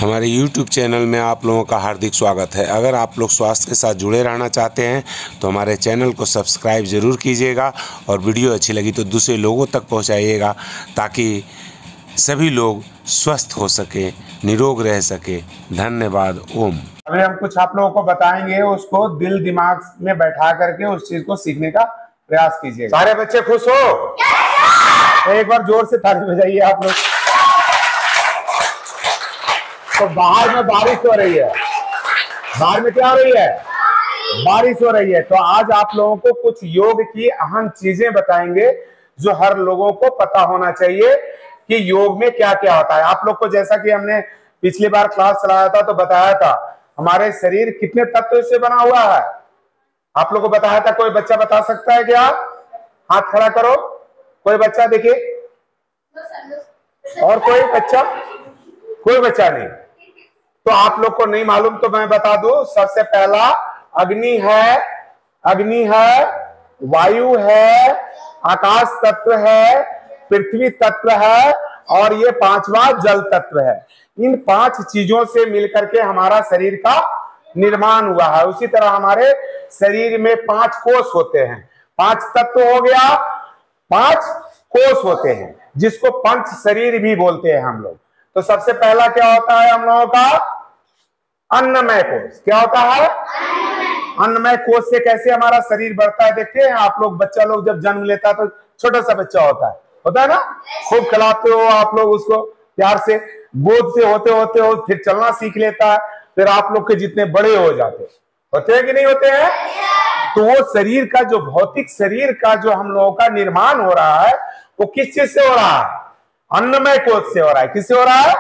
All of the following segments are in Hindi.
हमारे YouTube चैनल में आप लोगों का हार्दिक स्वागत है। अगर आप लोग स्वास्थ्य के साथ जुड़े रहना चाहते हैं तो हमारे चैनल को सब्सक्राइब ज़रूर कीजिएगा और वीडियो अच्छी लगी तो दूसरे लोगों तक पहुंचाइएगा ताकि सभी लोग स्वस्थ हो सके, निरोग रह सके। धन्यवाद। ओम। अभी हम कुछ आप लोगों को बताएंगे, उसको दिल दिमाग में बैठा करके उस चीज को सीखने का प्रयास कीजिए। सारे बच्चे खुश हो? तो एक बार जोर से ताली बजाइए आप लोग। तो बाहर में बारिश हो रही है, बाहर में क्या हो रही है? बारिश हो रही है। तो आज आप लोगों को कुछ योग की अहम चीजें बताएंगे जो हर लोगों को पता होना चाहिए कि योग में क्या क्या होता है। आप लोग को जैसा कि हमने पिछली बार क्लास चलाया था तो बताया था हमारे शरीर कितने तत्वों से बना हुआ है। आप लोग को बताया था। कोई बच्चा बता सकता है क्या? हाथ खड़ा करो। कोई बच्चा देखिए। और कोई बच्चा? कोई बच्चा नहीं। तो आप लोग को नहीं मालूम तो मैं बता दूं। सबसे पहला अग्नि है, अग्नि है, वायु है, आकाश तत्व है, पृथ्वी तत्व है और ये पांचवा जल तत्व है। इन पांच चीजों से मिलकर के हमारा शरीर का निर्माण हुआ है। उसी तरह हमारे शरीर में 5 कोष होते हैं। 5 तत्व हो गया, 5 कोष होते हैं जिसको पंच शरीर भी बोलते हैं हम लोग। तो सबसे पहला क्या होता है हम लोगों का? अन्नमय कोष। क्या होता है? अन्नमय कोष से कैसे हमारा शरीर बढ़ता है देखते हैं आप लोग। बच्चा लोग जब जन्म लेता है तो छोटा सा बच्चा होता है ना, खूब खिलाते हो आप लोग उसको प्यार से, गोद से होते होते हो फिर चलना सीख लेता है, फिर आप लोग के जितने बड़े हो जाते होते हैं कि नहीं होते हैं। तो वो शरीर का जो भौतिक शरीर का जो हम लोगों का निर्माण हो रहा है वो किस चीज से हो रहा है? अन्नमय कोष से हो रहा है। किससे हो रहा है?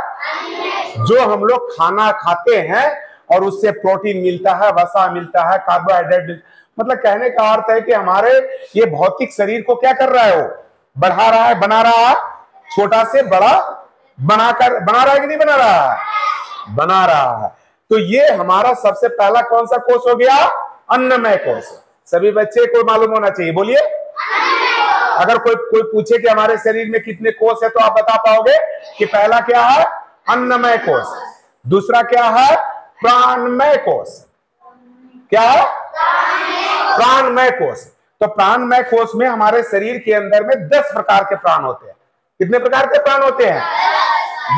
जो हम लोग खाना खाते हैं और उससे प्रोटीन मिलता है, वसा मिलता है, कार्बोहाइड्रेट। मतलब कहने का अर्थ है कि हमारे ये भौतिक शरीर को क्या कर रहा है? वो बढ़ा रहा है, बना रहा है, छोटा से बड़ा बना रहा है कि नहीं बना रहा है? बना रहा है। तो ये हमारा सबसे पहला कौन सा कोष हो गया? अन्नमय कोष। सभी बच्चे को मालूम होना चाहिए। बोलिए। अगर कोई पूछे कि हमारे शरीर में कितने कोष है तो आप बता पाओगे कि पहला क्या है? अन्नमय कोष। दूसरा क्या है? प्राणमय कोष। क्या है? प्राणमय कोष। तो प्राणमय कोष में हमारे शरीर के अंदर में 10 प्रकार के प्राण होते हैं। कितने प्रकार के प्राण होते हैं?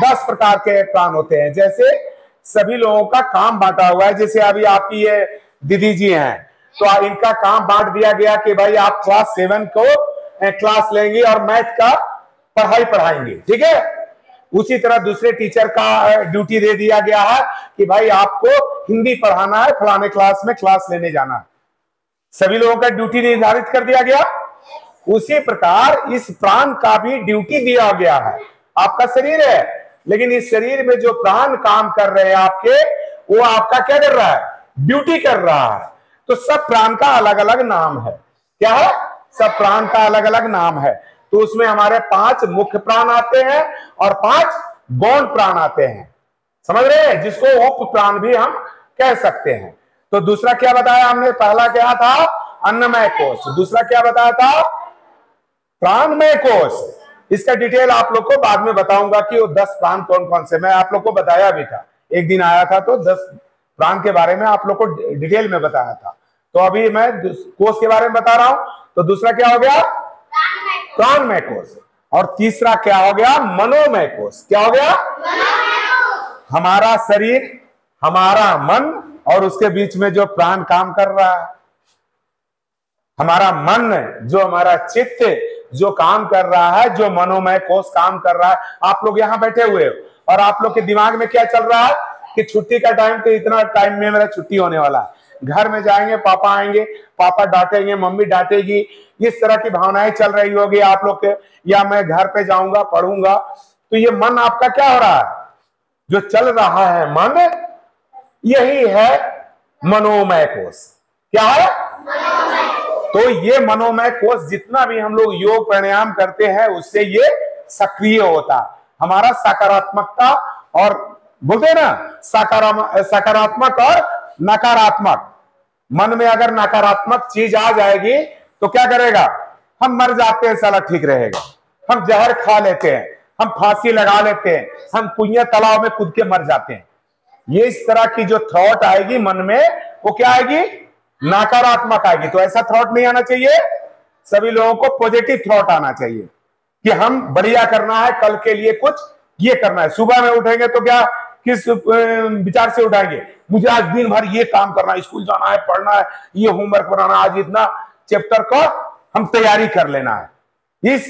10 प्रकार के प्राण होते हैं। जैसे सभी लोगों का काम बांटा हुआ है। जैसे अभी आपकी ये दीदी जी हैं तो इनका काम बांट दिया गया कि भाई आप क्लास 7 को क्लास लेंगे और मैथ का पढ़ाएंगे, ठीक है। उसी तरह दूसरे टीचर का ड्यूटी दे दिया गया है कि भाई आपको हिंदी पढ़ाना है, फलाने क्लास में क्लास लेने जाना है। सभी लोगों का ड्यूटी निर्धारित कर दिया गया। उसी प्रकार इस प्राण का भी ड्यूटी दिया गया है। आपका शरीर है लेकिन इस शरीर में जो प्राण काम कर रहे हैं आपके, वो आपका क्या कर रहा है? ड्यूटी कर रहा है। तो सब प्राण का अलग अलग नाम है। क्या है? सब प्राण का अलग अलग नाम है। तो उसमें हमारे 5 मुख्य प्राण आते हैं और 5 गौण प्राण आते हैं। समझ रहे हैं? जिसको उप प्राण भी हम कह सकते हैं। तो दूसरा क्या बताया हमने? पहला क्या था? अन्नमय कोष। दूसरा क्या बताया था? प्राणमय कोष। इसका डिटेल आप लोग को बाद में बताऊंगा कि वो 10 प्राण कौन कौन से। मैं आप लोग को बताया भी था, एक दिन आया था तो 10 प्राण के बारे में आप लोग को डिटेल में बताया था। तो अभी मैं कोष के बारे में बता रहा हूं। तो दूसरा क्या हो गया? प्राणमय कोष। और तीसरा क्या हो गया? मनोमय कोष। क्या हो गया? हमारा शरीर, हमारा मन और उसके बीच में जो प्राण काम कर रहा है। हमारा मन, जो हमारा चित्त जो काम कर रहा है, जो मनोमय कोष काम कर रहा है। आप लोग यहां बैठे हुए हो और आप लोग के दिमाग में क्या चल रहा है कि छुट्टी का टाइम, तो इतना टाइम में मेरा छुट्टी होने वाला है, घर में जाएंगे, पापा आएंगे, पापा डांटेंगे, मम्मी डांटेगी, इस तरह की भावनाएं चल रही होगी आप लोग के। या मैं घर पे जाऊंगा, पढ़ूंगा। तो ये मन आपका क्या हो रहा है? जो चल रहा है मन, यही है मनोमय कोष। क्या है? तो ये मनोमय कोष जितना भी हम लोग योग प्राणायाम करते हैं उससे ये सक्रिय होता है। हमारा सकारात्मकता और बोलते हैं ना सकारात्मक और नकारात्मक। मन में अगर नकारात्मक चीज आ जाएगी तो क्या करेगा? हम मर जाते हैं, साला ठीक रहेगा। हम जहर खा लेते हैं, हम फांसी लगा लेते हैं, हम कुइयां तालाब में कूद के मर जाते हैं। ये इस तरह की जो थॉट आएगी मन में, वो क्या आएगी? नकारात्मक आएगी। तो ऐसा थॉट नहीं आना चाहिए। सभी लोगों को पॉजिटिव थॉट आना चाहिए कि हम बढ़िया करना है, कल के लिए कुछ ये करना है। सुबह में उठेंगे तो क्या, किस विचार से उठाएंगे? मुझे आज दिन भर ये काम करना है, स्कूल जाना है, पढ़ना है, ये होमवर्क बनाना, आज इतना चैप्टर का हम तैयारी कर लेना है। इस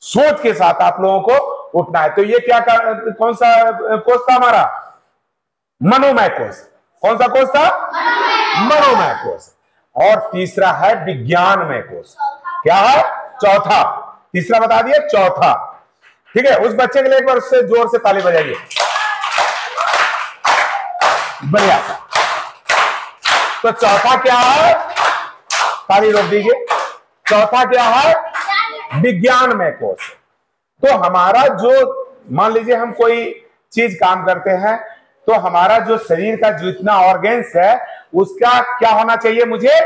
सोच के साथ आप लोगों को उठना है। तो ये क्या कौन सा कोर्स था हमारा? मनोमय कोर्स। कौन सा कोर्स था? मनोमय कोर्स। और तीसरा है विज्ञानमय कोर्स। क्या है? चौथा। तीसरा बता दिए, चौथा। ठीक है, उस बच्चे के लिए एक बार उससे जोर से ताली बजाइए। बढ़िया। तो चौथा क्या है? ताली रोक दीजिए। चौथा क्या है? विज्ञानमय कोर्स। तो हमारा जो, मान लीजिए हम कोई चीज काम करते हैं, तो हमारा जो शरीर का जितना ऑर्गेन्स है उसका क्या होना चाहिए? मुझे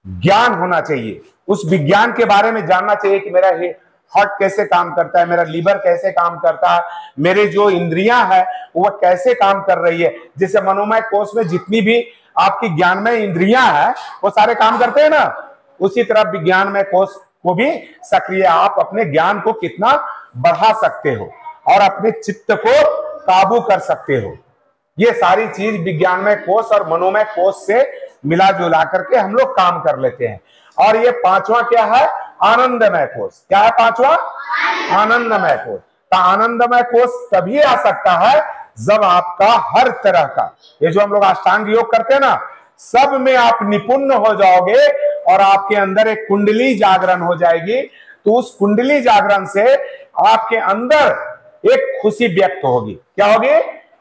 ज्ञान होना चाहिए। उस विज्ञान के बारे में जानना चाहिए कि मेरा हार्ट कैसे काम करता है, मेरा लीवर कैसे काम करता है, मेरे जो इंद्रियां हैं वो कैसे काम कर रही है। जैसे मनोमय कोश में जितनी भी आपकी ज्ञानमय इंद्रियां हैं वो सारे काम करते हैं ना, उसी तरह विज्ञानमय कोश को भी सक्रिय, आप अपने ज्ञान को कितना बढ़ा सकते हो और अपने चित्त को काबू कर सकते हो। ये सारी चीज विज्ञानमय कोश और मनोमय कोश से मिला जुला करके हम लोग काम कर लेते हैं। और ये पांचवा क्या है? आनंदमय कोश। क्या है पांचवा? आनंदमय कोश। तो आनंदमय कोश तभी आ सकता है जब आपका हर तरह का, ये जो हम लोग अष्टांग योग करते हैं ना, सब में आप निपुण हो जाओगे और आपके अंदर एक कुंडली जागरण हो जाएगी। तो उस कुंडली जागरण से आपके अंदर एक खुशी व्यक्त होगी। क्या होगी?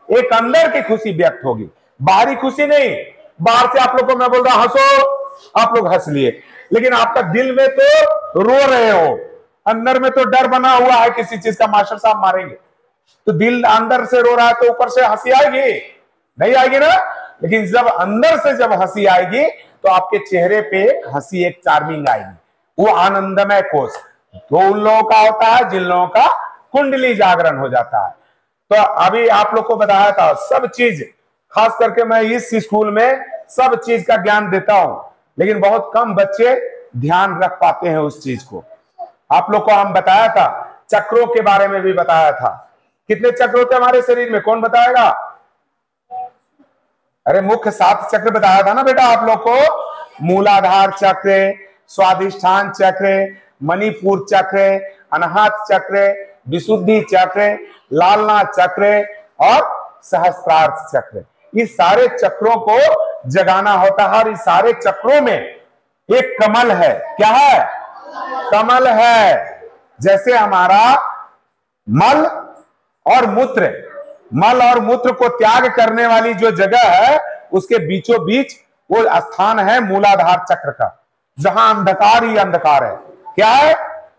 एक अंदर की खुशी व्यक्त होगी, बाहरी खुशी नहीं। बाहर से आप लोग को मैं बोल रहा हंसो, आप लोग हंस लिए, लेकिन आपका दिल में तो रो रहे हो, अंदर में तो डर बना हुआ है किसी चीज का, मास्टर साहब मारेंगे। तो दिल अंदर से रो रहा है तो ऊपर से हंसी आएगी? नहीं आएगी ना। लेकिन जब अंदर से जब हंसी आएगी तो आपके चेहरे पे हंसी एक चार्मिंग आएगी, वो आनंदमय कोश। तो उन लोगों का होता है जिन लोगों का कुंडली जागरण हो जाता है। तो अभी आप लोग को बताया था सब चीज, खास करके मैं इस स्कूल में सब चीज का ज्ञान देता हूं, लेकिन बहुत कम बच्चे ध्यान रख पाते हैं उस चीज को। आप लोग को हम बताया था, चक्रों के बारे में भी बताया था। कितने चक्र होते हैं हमारे शरीर में, कौन बताएगा? अरे मुख्य 7 चक्र बताया था ना बेटा आप लोग को। मूलाधार चक्र, स्वादिष्ठान चक्र, मणिपुर चक्र, अनाहत चक्र, विशुद्धि चक्र, लालना चक्र और सहस्त्रार्थ चक्र। इस सारे चक्रों को जगाना होता है। और इस सारे चक्रों में एक कमल है। क्या है? कमल है। जैसे हमारा मल और मूत्र, मल और मूत्र को त्याग करने वाली जो जगह है उसके बीचों बीच वो स्थान है मूलाधार चक्र का, जहां अंधकार ही अंधकार है। क्या है?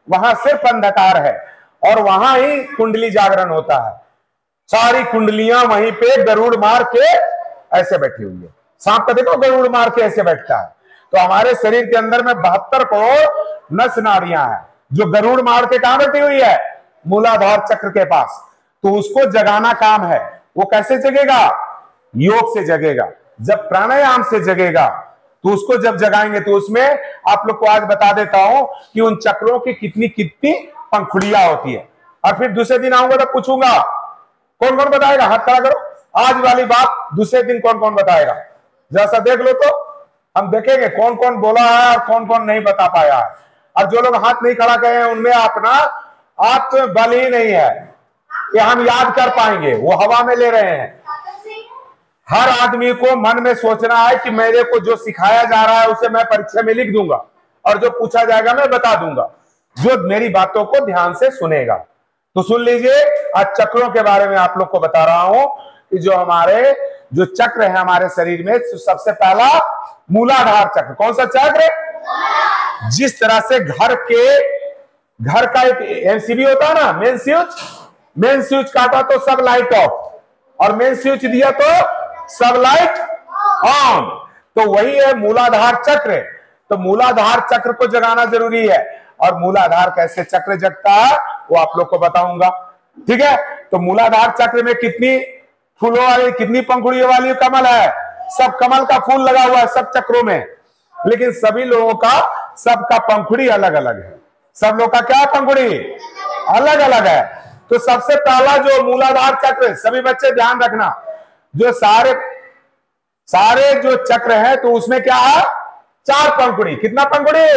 वहां सिर्फ अंधकार है और वहां ही कुंडली जागरण होता है। सारी कुंडलियां वहीं पे गरुड़ मार के ऐसे बैठी हुई है। सांप का देखो गरुड़ मार के ऐसे बैठता है। तो हमारे शरीर के अंदर में 72 करोड़ नस नाड़ियां हैं जो गरुड़ मार के कहां बैठी हुई है? मूलाधार चक्र के पास। तो उसको जगाना काम है। वो कैसे जगेगा? योग से जगेगा, जब प्राणायाम से जगेगा। तो उसको जब जगाएंगे तो उसमें आप लोग को आज बता देता हूं कि उन चक्रों की कितनी कितनी पंखुड़ियां होती है। और फिर दूसरे दिन आऊंगा तो पूछूंगा कौन कौन बताएगा, हाथ खड़ा करो। आज वाली बात दूसरे दिन कौन कौन बताएगा, जैसा देख लो। तो हम देखेंगे कौन कौन बोला है और कौन कौन नहीं बता पाया है। और जो लोग हाथ नहीं खड़ा करे हैं उनमें अपना आत्मबल ही नहीं है कि हम याद कर पाएंगे, वो हवा में ले रहे हैं। हर आदमी को मन में सोचना है कि मेरे को जो सिखाया जा रहा है उसे मैं परीक्षा में लिख दूंगा और जो पूछा जाएगा मैं बता दूंगा, जो मेरी बातों को ध्यान से सुनेगा। तो सुन लीजिए, आज चक्रों के बारे में आप लोग को बता रहा हूं कि जो हमारे जो चक्र है हमारे शरीर में, सबसे पहला मूलाधार चक्र। कौन सा चक्र? जिस तरह से घर का एक एमसीबी होता है ना, मेन स्विच काटा तो सब लाइट ऑफ, और मेन स्विच दिया तो सब लाइट ऑन। तो वही है मूलाधार चक्र। तो मूलाधार चक्र को जगाना जरूरी है। और मूलाधार कैसे चक्र जगता है वो आप लोग को बताऊंगा। ठीक है? तो मूलाधार चक्र में कितनी फूलों वाली, कितनी पंखुड़ियों वाली कमल है? सब कमल का फूल लगा हुआ है सब चक्रों में, लेकिन सभी लोगों का, सबका पंखुड़ी अलग अलग है। सब लोग का क्या पंखुड़ी अलग अलग है। तो सबसे पहला जो मूलाधार चक्र, सभी बच्चे ध्यान रखना, जो सारे जो चक्र है तो उसमें क्या है? 4 पंखुड़ी। कितना पंखुड़ी?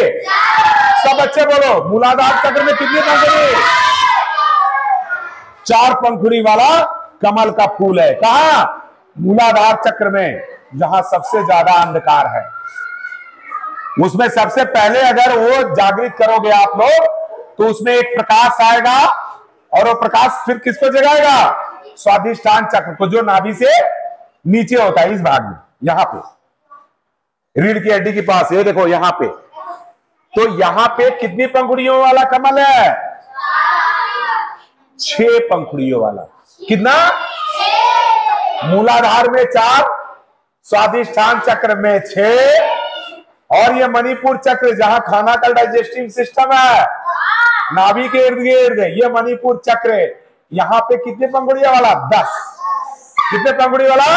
सब बच्चे बोलो, मूलाधार चक्र में कितनी पंखुड़ी? 4 पंखुड़ी वाला कमल का फूल है। कहा? मूलाधार चक्र में, जहां सबसे ज्यादा अंधकार है। उसमें सबसे पहले अगर वो जागृत करोगे आप लोग, तो उसमें एक प्रकाश आएगा, और वो प्रकाश फिर किसको जगाएगा? स्वादिष्ठान चक्र को, जो नाभि से नीचे होता है, इस भाग में, यहां पे रीढ़ की हड्डी के पास, ये देखो यहां पे। तो यहां पे कितनी पंखुड़ियों वाला कमल है? 6 पंखुड़ियों वाला। कितना? मूलाधार में 4, स्वादिष्ठान चक्र में 6, और ये मणिपुर चक्र जहां खाना का डाइजेस्टिव सिस्टम है, नाभि के इर्द गिर्द, ये मणिपुर चक्र, यहां पे कितने पंखुड़ियों वाला? 10। कितने पंखुड़ी वाला?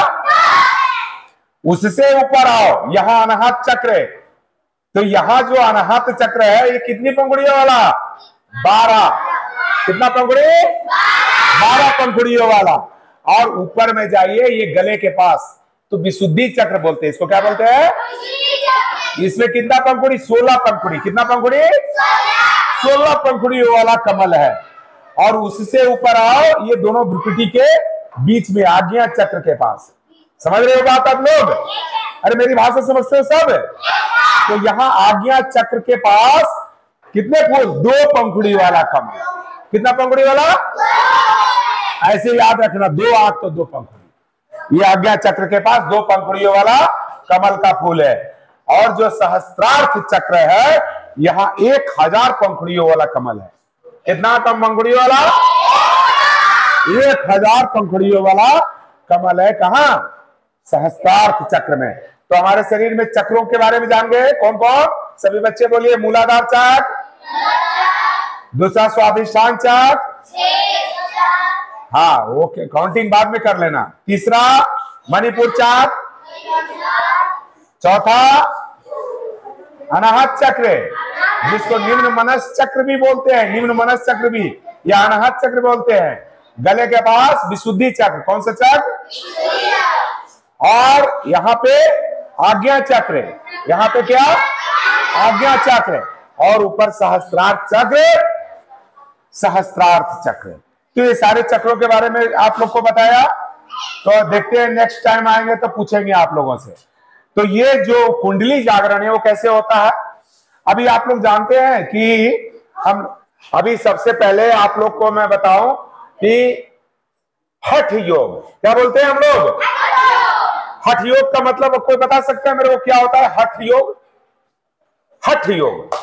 उससे ऊपर आओ, यहां अनाहत चक्र, तो यहां जो अनाहत चक्र है, ये कितनी पंखुड़ियों वाला? 12। कितना पंखुड़ी? 12 पंखुड़ियों वाला। और ऊपर में जाइए, ये गले के पास, तो विशुद्धि चक्र बोलते हैं इसको। क्या बोलते हैं? इसमें कितना पंखुड़ी? 16 पंखुड़ी। कितना पंखुड़ी? 16 पंखुड़ियों वाला कमल है। और उससे ऊपर आओ, ये दोनों भ्रुकुटी के बीच में, आज्ञा चक्र के पास। समझ रहे हो बात आप लोग? अरे मेरी भाषा समझते हो सब? तो यहां आज्ञा चक्र के पास कितने फूल? 2 पंखुड़ी वाला कमल। कितना पंखुड़ी वाला? ऐसे याद रखना, 2 आंख तो 2 पंखुड़ी। ये आज्ञा चक्र के पास 2 पंखुड़ियों वाला कमल का फूल है। और जो सहस्त्रार्थ चक्र है, यहां 1000 पंखुड़ियों वाला कमल है। कितना पंखुड़ियों वाला? 1000 पंखुड़ियों वाला कमल है। कहां? सहस्त्रार्थ चक्र में। तो हमारे शरीर में चक्रों के बारे में जान गए, कौन कौन? सभी बच्चे बोलिए। मूलाधार चक्र, दूसरा स्वादिष्ठान चक्र, हाँ ओके, काउंटिंग बाद में कर लेना। तीसरा मणिपुर चक्र, चौथा अनाहत चक्र, जिसको निम्न मनस चक्र भी बोलते हैं, निम्न मनस चक्र भी या अनाहत चक्र बोलते हैं। गले के पास विशुद्धि चक्र, कौन सा चक्र? और यहाँ पे आज्ञा चक्र, यहाँ पे क्या? आज्ञा चक्र। और ऊपर सहस्त्रार्थ चक्र, सहस्त्रार्थ चक्र। तो ये सारे चक्रों के बारे में आप लोग को बताया। तो देखते हैं नेक्स्ट टाइम आएंगे तो पूछेंगे आप लोगों से। तो ये जो कुंडली जागरण है वो कैसे होता है, अभी आप लोग जानते हैं कि हम अभी सबसे पहले आप लोग को मैं बताऊं कि हठ योग, क्या बोलते हैं हम लोग? हठ योग का मतलब कोई बता सकता है मेरे को क्या होता है? हठ योग, हठ योग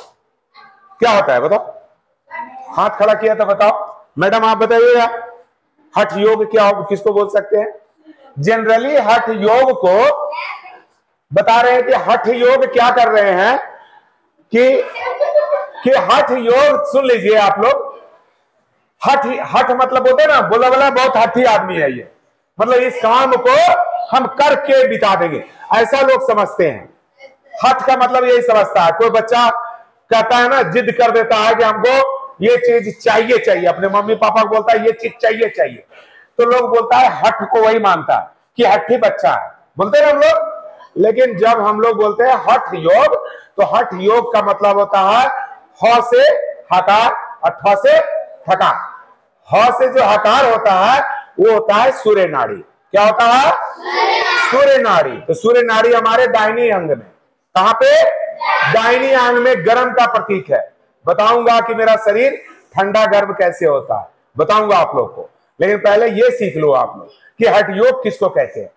क्या होता है बताओ? हाथ खड़ा किया था, बताओ मैडम, आप बताइएगा हठ योग क्या हो, किसको बोल सकते हैं? जनरली हठ योग को बता रहे हैं कि हठ योग क्या कर रहे हैं कि हठ योग, सुन लीजिए आप लोग, हठ, हठ मतलब होते हैं ना, बोला बोला बहुत हठी आदमी है ये, मतलब इस काम को हम करके बिता देंगे, ऐसा लोग समझते हैं। हठ का मतलब यही समझता है। कोई बच्चा कहता है ना, जिद कर देता है कि हमको ये चीज चाहिए चाहिए, अपने मम्मी पापा को बोलता है ये चीज चाहिए चाहिए, तो लोग बोलता है हठ को वही मानता है कि हठी बच्चा है, बोलते हैं हम लोग। लेकिन जब हम लोग बोलते हैं हठ योग, तो हठ योग का मतलब होता है ह से हकार और ठ से ठकार। ह से जो हकार होता है वो होता है सूर्य नाड़ी। क्या होता है? सूर्य नाड़ी। तो सूर्य नाड़ी हमारे दाहिनी अंग में, कहां पे? दाहिनी अंग में गर्म का प्रतीक है। बताऊंगा कि मेरा शरीर ठंडा गर्म कैसे होता है, बताऊंगा आप लोग को, लेकिन पहले ये सीख लो आप लोग कि हठ योग किसको कहते हैं।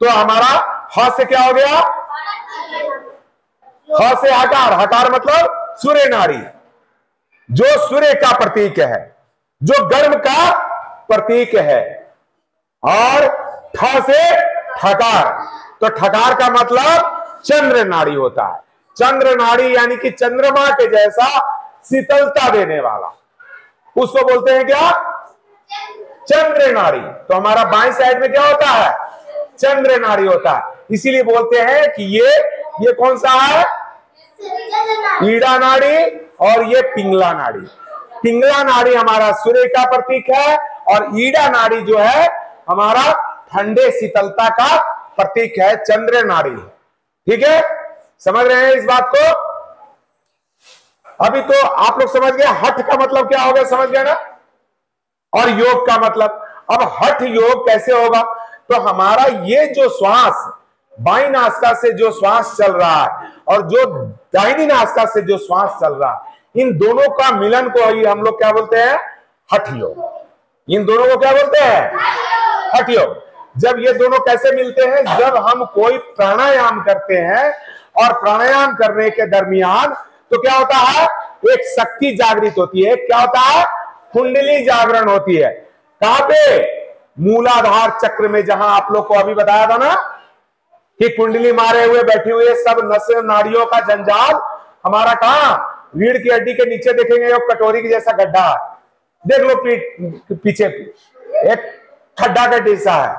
तो हमारा ह से क्या हो गया? ह से हकार, हकार मतलब सूर्य नाड़ी, जो सूर्य का प्रतीक है, जो गर्म का प्रतीक है। और ठ से ठकार, तो ठकार का मतलब चंद्र नाड़ी होता है। चंद्र नाड़ी यानी कि चंद्रमा के जैसा शीतलता देने वाला, उसको बोलते हैं क्या? चंद्र नाड़ी। तो हमारा बाएं साइड में क्या होता है? चंद्र नाड़ी होता है। इसीलिए बोलते हैं कि ये कौन सा है? ईड़ा नाड़ी और ये पिंगला नाड़ी। पिंगला नाड़ी हमारा सूर्य का प्रतीक है और ईड़ा नाड़ी जो है हमारा ठंडे शीतलता का प्रतीक है, चंद्र नाड़ी। ठीक है, समझ रहे हैं इस बात को? अभी तो आप लोग समझ गए हठ का मतलब क्या होगा, समझ गए ना? और योग का मतलब। अब हठ योग कैसे होगा? तो हमारा ये जो श्वास बाईं नासिका से जो श्वास चल रहा है और जो दाहिनी नासिका से जो श्वास चल रहा है, इन दोनों का मिलन को ही हम लोग क्या बोलते हैं? हठ योग। इन दोनों को क्या बोलते हैं? हठ योग। जब ये दोनों कैसे मिलते हैं? जब हम कोई प्राणायाम करते हैं और प्राणायाम करने के दरमियान तो क्या होता है? एक शक्ति जागृत होती है। क्या होता है? कुंडली जागरण होती है। कहां पे? मूलाधार चक्र में, जहां आप लोग को अभी बताया था ना कि कुंडली मारे हुए बैठी हुए सब नसें नाड़ियों का जंजाल हमारा कहां? रीढ़ की हड्डी के नीचे देखेंगे एक कटोरी के जैसा गड्ढा है, देख लो पीछे एक खड्डा का जैसा है,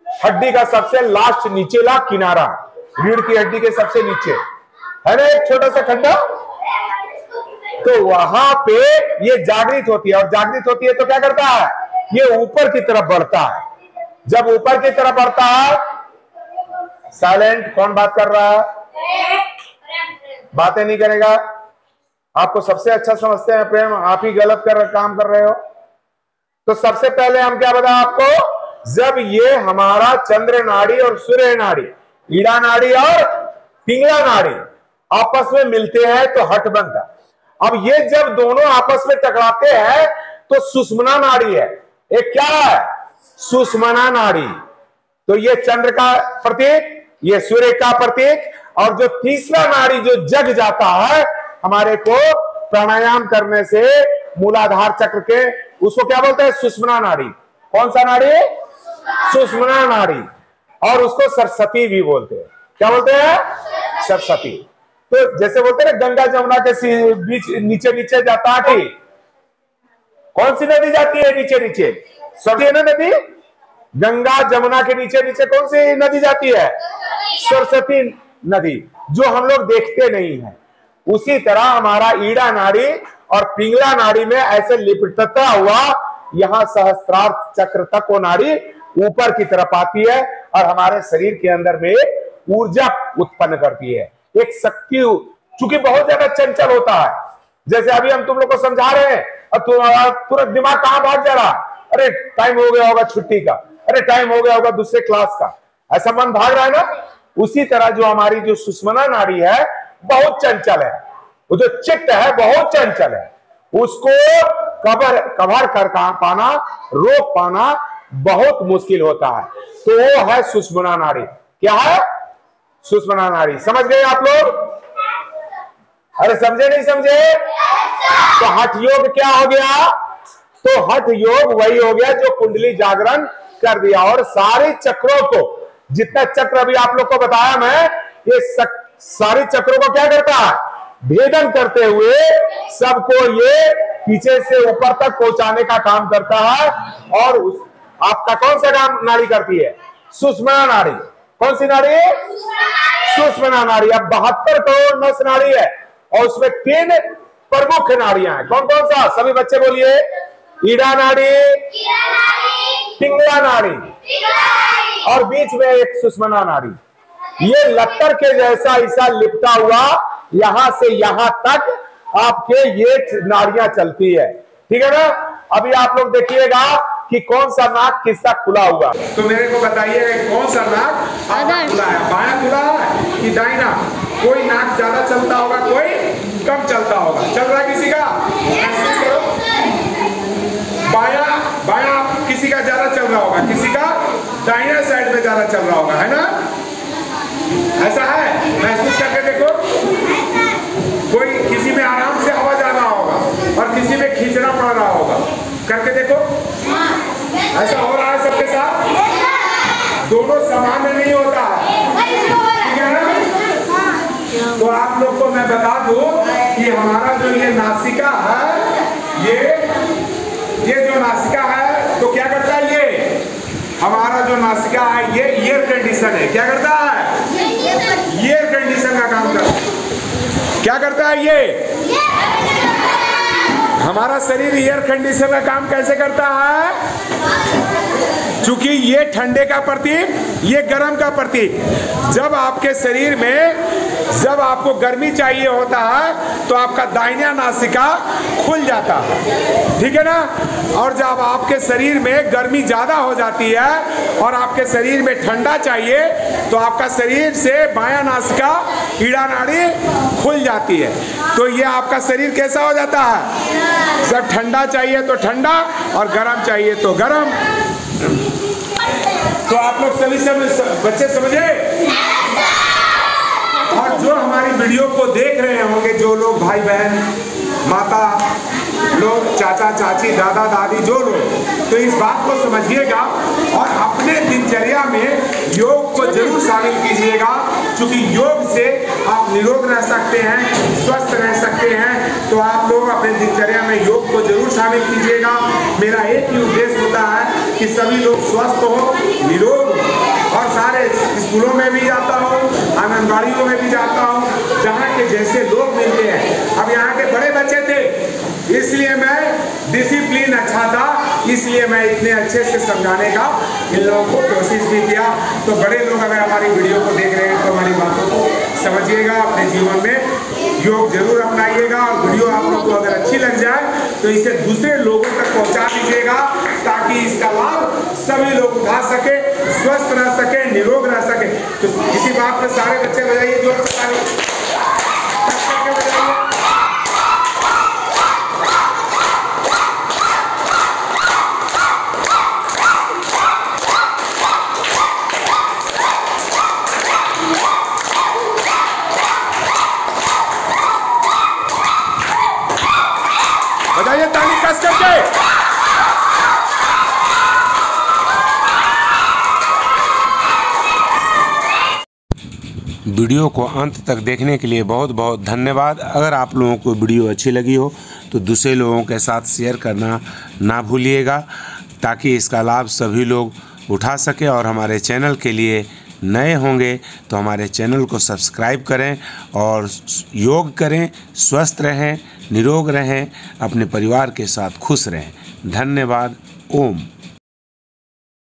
हड्डी का सबसे लास्ट नीचेला किनारा, रीढ़ की हड्डी के सबसे नीचे है ना एक छोटा सा खड्डा। तो वहां पे ये जागृत होती है और जागृत होती है तो क्या करता है? ये ऊपर की तरफ बढ़ता है। जब ऊपर की तरफ बढ़ता है, साइलेंट, कौन बात कर रहा है? बातें नहीं करेगा। आपको सबसे अच्छा समझते हैं प्रेम, आप ही गलत काम कर रहे हो। तो सबसे पहले हम क्या बताएं आपको? जब ये हमारा चंद्र नाड़ी और सूर्य नाड़ी, ईड़ा नाड़ी और पिंगला नाड़ी आपस में मिलते हैं तो हठ बनता है। अब ये जब दोनों आपस में टकराते हैं तो सुषुम्ना नाड़ी है। एक क्या है? सुषुम्ना नाड़ी। तो ये चंद्र का प्रतीक, ये सूर्य का प्रतीक, और जो तीसरा नाड़ी जो जग जाता है हमारे को प्राणायाम करने से मूलाधार चक्र के, उसको क्या बोलते हैं? सुषुम्ना नाड़ी। कौन सा नाड़ी? सुषुम्ना नाड़ी। और उसको सरस्वती भी बोलते हैं। क्या बोलते हैं? सरस्वती। तो जैसे बोलते हैं ना गंगा जमुना के बीच नीचे नीचे जाता है, कि कौन सी नदी जाती है नीचे नीचे? सरस्वती है ना नदी। गंगा जमुना के नीचे नीचे कौन सी नदी जाती है? सरस्वती नदी, जो हम लोग देखते नहीं है। उसी तरह हमारा ईड़ा नाड़ी और पिंगला नाड़ी में ऐसे लिपटता हुआ यहां सहस्त्रार चक्र तक वो नाड़ी ऊपर की तरफ आती है और हमारे शरीर के अंदर में ऊर्जा उत्पन्न करती है, एक शक्ति। चूंकि बहुत ज्यादा चंचल होता है, जैसे अभी हम तुम लोग को समझा रहे हैं और तुरंत दिमाग कहां भाग जा रहा है? अरे टाइम हो गया होगा छुट्टी का, अरे टाइम हो गया होगा दूसरे क्लास का, ऐसा मन भाग रहा है ना। उसी तरह जो हमारी जो सुषुम्ना नाड़ी है बहुत चंचल है, वो जो चित्त है बहुत चंचल है, उसको कवर कर पाना, रोक पाना बहुत मुश्किल होता है। तो वो है सुषुम्ना नाड़ी। क्या है? सुषुम्ना नाड़ी। समझ गए आप लोग? अरे समझे नहीं समझे? तो हठ योग क्या हो गया? तो हठ योग वही हो गया जो कुंडली जागरण कर दिया और सारे चक्रों को, जितना चक्र अभी आप लोग को बताया मैं, ये सारे चक्रों को क्या करता है? भेदन करते हुए सबको ये पीछे से ऊपर तक पहुंचाने का काम करता है। और आपका कौन सा काम नाड़ी करती है? सुषुम्ना नाड़ी। कौन सी नाड़ी? सुषुम्ना नाड़ी। अब 72 करोड़ नस नाड़ी है और उसमें 3 प्रमुख नाड़ियां हैं। कौन कौन सा? सभी बच्चे बोलिए। ईड़ा नाड़ी, पिंगला नाड़ी और बीच में एक सुषुम्ना नाड़ी। ये लत्तर के जैसा ऐसा लिपटा हुआ यहां से यहां तक आपके ये नाड़ियां चलती है। ठीक है ना? अभी आप लोग देखिएगा कि कौन सा नाक किसका खुला हुआ, तो मेरे को बताइएगा कौन सा नाक आपका खुला है? बायां खुला है कि दाहिना? कोई नाक ज्यादा चलता होगा, कोई कम चलता होगा। चल रहा है किसी का? बायां किसी का ज्यादा चल रहा होगा, किसी का दाहिना साइड में ज्यादा चल रहा होगा, है ना? ऐसा है? महसूस करके देखो। कोई किसी में आराम से हवा जा रहा होगा और किसी में खींचना पड़ रहा होगा, करके देखो। ऐसा हो रहा है सबके साथ? दोनों समान में नहीं होता है, ठीक है ना? तो आप लोग को मैं बता दूं कि हमारा जो ये नासिका है, ये जो नासिका है तो क्या करता जो नासिका है ये एयर कंडीशन है। क्या करता है? एयर कंडीशन का काम करता है। क्या करता है ये? हमारा शरीर एयर कंडीशन का काम कैसे करता है? चूंकि ये ठंडे का प्रतीक, ये गर्म का प्रतीक। जब आपके शरीर में जब आपको गर्मी चाहिए होता है तो आपका दाहिना नासिका खुल जाता है, ठीक है ना। और जब आपके शरीर में गर्मी ज्यादा हो जाती है और आपके शरीर में ठंडा चाहिए तो आपका शरीर से बायां नासिका ईड़ा नाड़ी खुल जाती है। तो ये आपका शरीर कैसा हो जाता है? जब ठंडा चाहिए तो ठंडा और गर्म चाहिए तो गर्म। तो आप लोग सभी बच्चे समझे? और जो हमारी वीडियो को देख रहे होंगे, जो लोग भाई बहन, माता लोग, चाचा चाची, दादा दादी, जो लोग, तो इस बात को समझिएगा और अपने दिनचर्या में योग को जरूर शामिल कीजिएगा। क्योंकि योग से आप निरोग रह सकते हैं, स्वस्थ रह सकते हैं। तो आप लोग अपने दिनचर्या में योग को जरूर शामिल कीजिएगा। मेरा एक ही उद्देश्य होता है कि सभी लोग स्वस्थ हो, निरोग हो। और सारे स्कूलों में भी जाता हूँ, आंगनबाड़ियों में भी जाता हूँ, जहाँ के जैसे लोग मिलते हैं। अब यहाँ के बड़े बच्चे थे इसलिए मैं डिसिप्लिन अच्छा था, इसलिए मैं इतने अच्छे से समझाने का इन लोगों को कोशिश भी किया। तो बड़े लोग अगर हमारी वीडियो को देख रहे हैं तो हमारी बातों को समझिएगा, अपने जीवन में योग जरूर अपनाइएगा। और वीडियो आप लोग को अगर अच्छी लग जाए तो इसे दूसरे लोगों तक पहुंचा दीजिएगा, ताकि इसका लाभ सभी लोग उठा सके, स्वस्थ रह सके, निरोग रह सके। तो इसी बात पर सारे बच्चे बजाइए जोर से ताली। बजाइए ताली कस करके। वीडियो को अंत तक देखने के लिए बहुत बहुत धन्यवाद। अगर आप लोगों को वीडियो अच्छी लगी हो तो दूसरे लोगों के साथ शेयर करना ना भूलिएगा, ताकि इसका लाभ सभी लोग उठा सके। और हमारे चैनल के लिए नए होंगे तो हमारे चैनल को सब्सक्राइब करें और योग करें, स्वस्थ रहें, निरोग रहें, अपने परिवार के साथ खुश रहें। धन्यवाद। ओम।